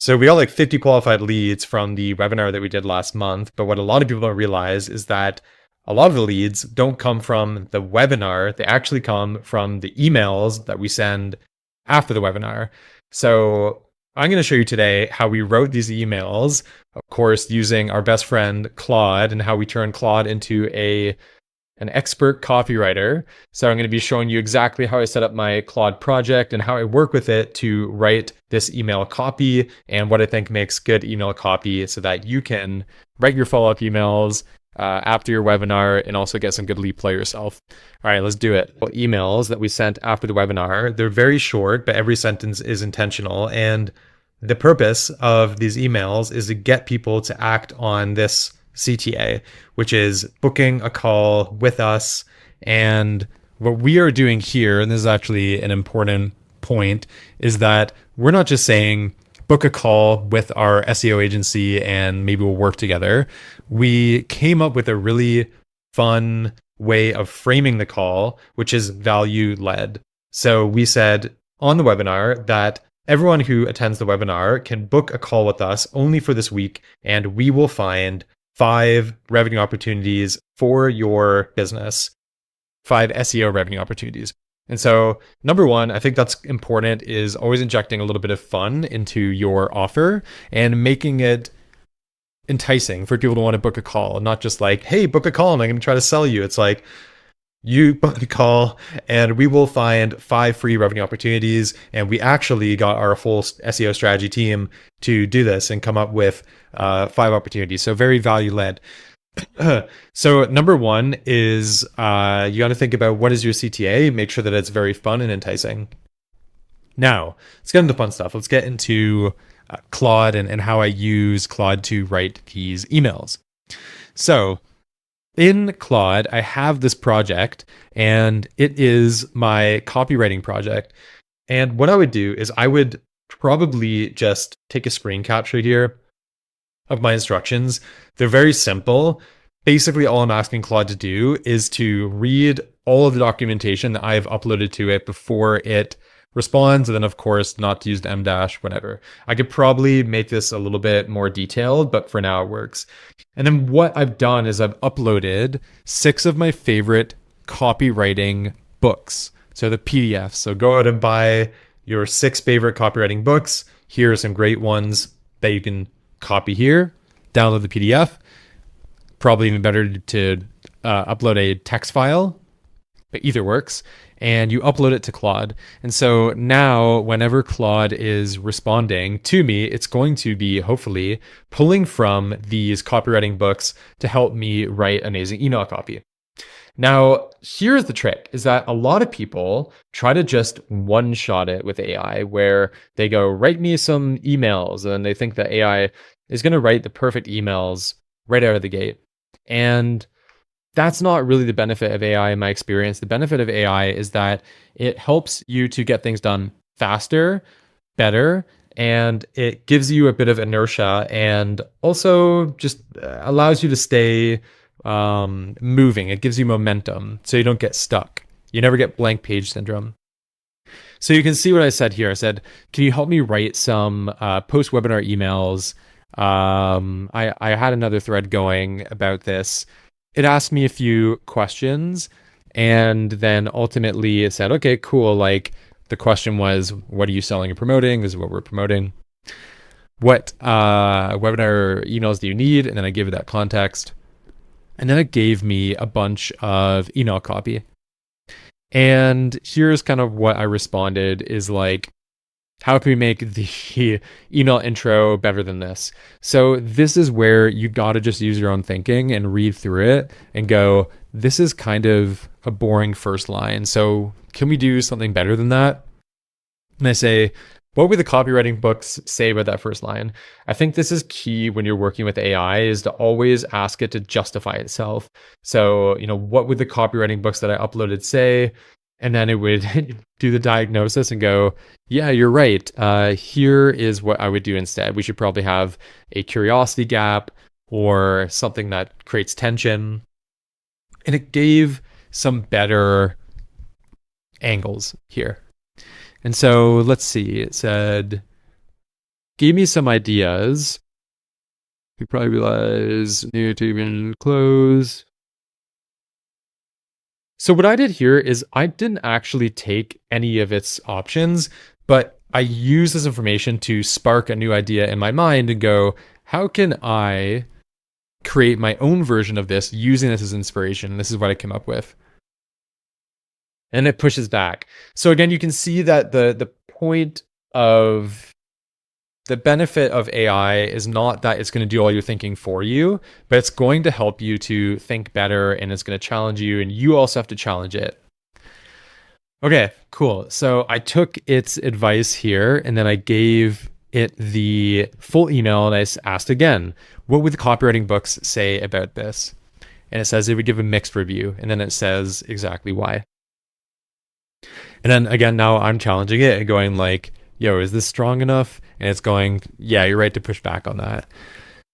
So we got like 50 qualified leads from the webinar that we did last month. But what a lot of people don't realize is that a lot of the leads don't come from the webinar. They actually come from the emails that we send after the webinar. So I'm going to show you today how we wrote these emails, of course, using our best friend Claude, and how we turned Claude into an expert copywriter. So I'm going to be showing you exactly how I set up my Claude project and how I work with it to write this email copy and what I think makes good email copy so that you can write your follow-up emails after your webinar and also get some good lead flow yourself. All right, let's do it. Well, emails that we sent after the webinar, they're very short, but every sentence is intentional. And the purpose of these emails is to get people to act on this CTA, which is booking a call with us. And what we are doing here, and this is actually an important point, is that we're not just saying book a call with our SEO agency and maybe we'll work together. We came up with a really fun way of framing the call, which is value led. So we said on the webinar that everyone who attends the webinar can book a call with us only for this week, and we will find 5 revenue opportunities for your business, 5 SEO revenue opportunities. And so number one, I think that's important, is always injecting a little bit of fun into your offer and making it enticing for people to want to book a call, not just like, hey, book a call and I'm going to try to sell you. It's like, you book a call and we will find 5 free revenue opportunities. And we actually got our full SEO strategy team to do this and come up with 5 opportunities. So very value led. So number one is you got to think about what is your CTA, make sure that it's very fun and enticing. Now, let's get into fun stuff. Let's get into Claude and how I use Claude to write these emails. So in Claude, I have this project and it is my copywriting project. And what I would do is I would probably just take a screen capture here of my instructions. They're very simple. Basically, all I'm asking Claude to do is to read all of the documentation that I've uploaded to it before it responds, and then of course not to use the M dash, whatever. I could probably make this a little bit more detailed, but for now it works. And then what I've done is I've uploaded 6 of my favorite copywriting books. So the PDFs. So go out and buy your 6 favorite copywriting books. Here are some great ones that you can copy here, download the PDF. Probably even better to upload a text file, but either works. And you upload it to Claude. And so now whenever Claude is responding to me, it's going to be hopefully pulling from these copywriting books to help me write amazing email copy. Now, here's the trick, is that a lot of people try to just one-shot it with AI, where they go, write me some emails, and they think that AI is going to write the perfect emails right out of the gate. And that's not really the benefit of AI in my experience. The benefit of AI is that it helps you to get things done faster, better, and it gives you a bit of inertia and also just allows you to stay moving. It gives you momentum so you don't get stuck. You never get blank page syndrome. So you can see what I said here. I said, can you help me write some post-webinar emails? I had another thread going about this. It asked me a few questions, and then ultimately it said, okay, cool. Like the question was, what are you selling and promoting? This is what we're promoting. What webinar emails do you need? And then I gave it that context. And then it gave me a bunch of email copy. And here's kind of what I responded is like, how can we make the email intro better than this? So this is where you got to just use your own thinking and read through it and go, this is kind of a boring first line. So can we do something better than that? And I say, what would the copywriting books say about that first line? I think this is key when you're working with AI, is to always ask it to justify itself. So, what would the copywriting books that I uploaded say? And then it would do the diagnosis and go, yeah, you're right. Here is what I would do instead. We should probably have a curiosity gap or something that creates tension. And it gave some better angles here. And so let's see, it said, gave me some ideas. You probably realize new to even close. So what I did here is I didn't actually take any of its options, but I used this information to spark a new idea in my mind and go, how can I create my own version of this using this as inspiration? This is what I came up with. And it pushes back. So again, you can see that the point of the benefit of AI is not that it's going to do all your thinking for you, but it's going to help you to think better, and it's going to challenge you, and you also have to challenge it. Okay, cool. So I took its advice here, and then I gave it the full email, and I asked again, what would the copywriting books say about this? And it says it would give a mixed review, and then it says exactly why. And then again, now I'm challenging it and going like, yo, is this strong enough? And it's going, yeah, you're right to push back on that.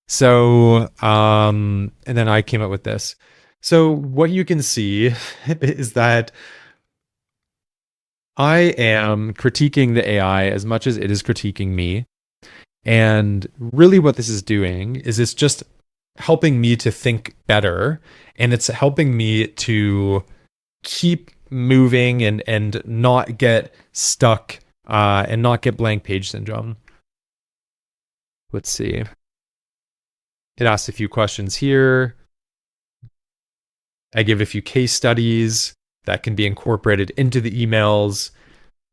So, and then I came up with this. So what you can see is that I am critiquing the AI as much as it is critiquing me. And really what this is doing is it's just helping me to think better. And it's helping me to keep moving and not get stuck and not get blank page syndrome. Let's see. It asks a few questions here. I give a few case studies that can be incorporated into the emails,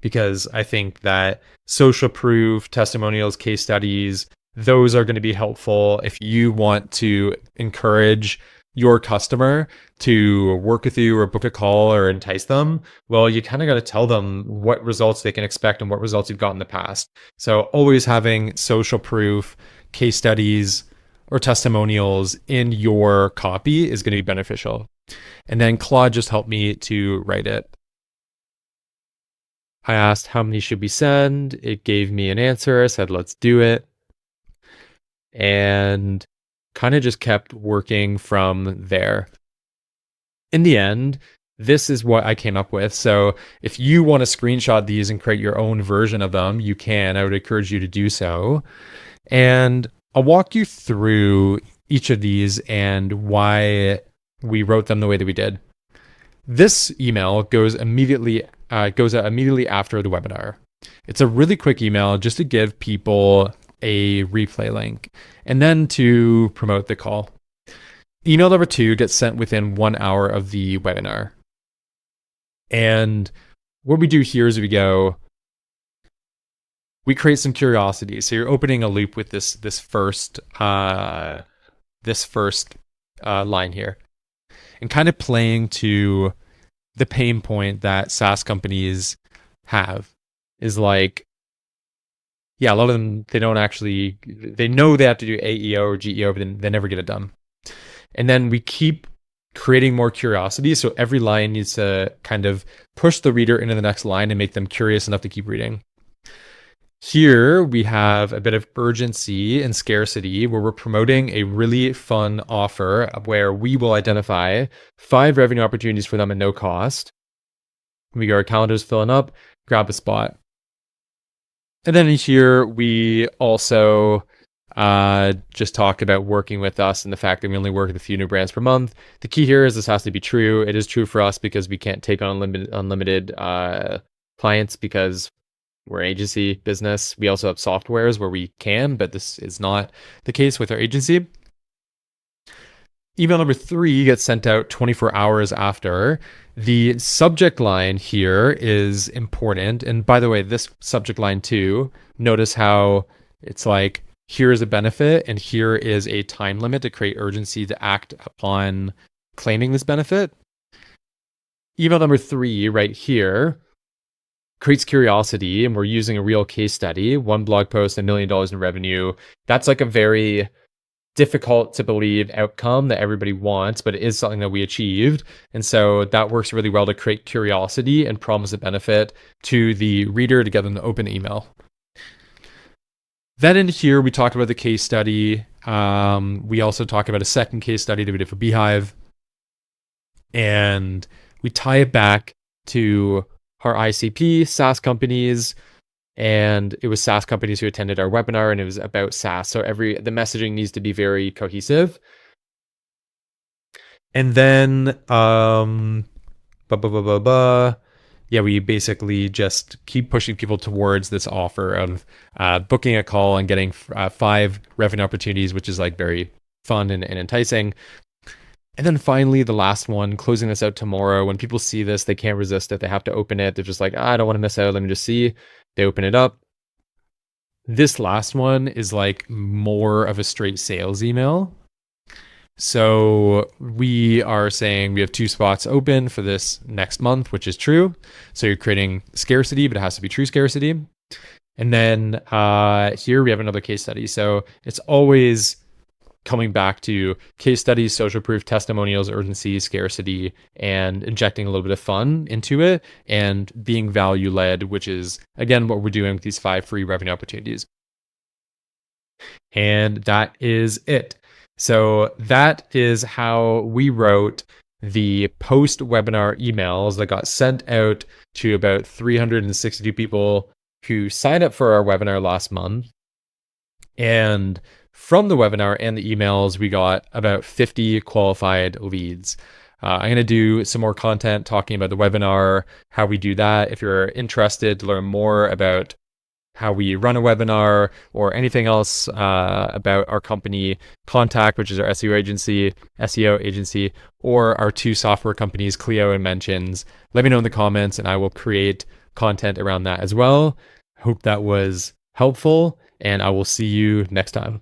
because I think that social proof, testimonials, case studies, those are going to be helpful if you want to encourage your customer to work with you or book a call or entice them. Well, you kind of got to tell them what results they can expect and what results you've got in the past. So always having social proof, case studies, or testimonials in your copy is going to be beneficial. And then Claude just helped me to write it. I asked how many should we send. It gave me an answer. I said, let's do it. And kind of just kept working from there. In the end, this is what I came up with. So if you want to screenshot these and create your own version of them, you can. I would encourage you to do so. And I'll walk you through each of these and why we wrote them the way that we did. This email goes out immediately after the webinar. It's a really quick email just to give people a replay link and then to promote the call. Email number 2 gets sent within 1 hour of the webinar. And what we do here is we create some curiosity. So you're opening a loop with this first line here, and kind of playing to the pain point that SaaS companies have is like, yeah, a lot of them, they know they have to do AEO or GEO, but they never get it done. And then we keep creating more curiosity. So every line needs to kind of push the reader into the next line and make them curious enough to keep reading. Here we have a bit of urgency and scarcity where we're promoting a really fun offer where we will identify 5 revenue opportunities for them at no cost. Our calendar's filling up, grab a spot. And then here we also just talk about working with us and the fact that we only work with a few new brands per month. The key here is this has to be true. It is true for us because we can't take on unlimited clients because we're an agency business. We also have softwares where we can, but this is not the case with our agency. Email number 3 gets sent out 24 hours after. The subject line here is important. And by the way, this subject line too, notice how it's like, here is a benefit and here is a time limit to create urgency to act upon claiming this benefit. Email number 3 right here creates curiosity, and we're using a real case study, 1 blog post, $1 million in revenue. That's like a very difficult to believe outcome that everybody wants, but it is something that we achieved. And so that works really well to create curiosity and promise a benefit to the reader to get them to open the email. Then in here, we talked about the case study. We also talk about a second case study that we did for Beehive. And we tie it back to our ICP, SaaS companies, and it was SaaS companies who attended our webinar, and it was about SaaS. So the messaging needs to be very cohesive. And then, yeah, we basically just keep pushing people towards this offer of booking a call and getting 5 revenue opportunities, which is like very fun and enticing. And then finally, the last one, closing this out tomorrow. When people see this, they can't resist it. They have to open it. They're just like, I don't want to miss out. Let me just see. They open it up. This last one is like more of a straight sales email. So we are saying we have 2 spots open for this next month, which is true. So you're creating scarcity, but it has to be true scarcity. And then here we have another case study. So it's always coming back to case studies, social proof, testimonials, urgency, scarcity, and injecting a little bit of fun into it and being value led, which is, again, what we're doing with these 5 free revenue opportunities. And that is it. So that is how we wrote the post-webinar emails that got sent out to about 362 people who signed up for our webinar last month. And from the webinar and the emails, we got about 50 qualified leads. I'm going to do some more content talking about the webinar, how we do that. If you're interested to learn more about how we run a webinar or anything else about our company, Contact, which is our SEO agency, or our 2 software companies, Kleo and Mentions, let me know in the comments and I will create content around that as well. Hope that was helpful, and I will see you next time.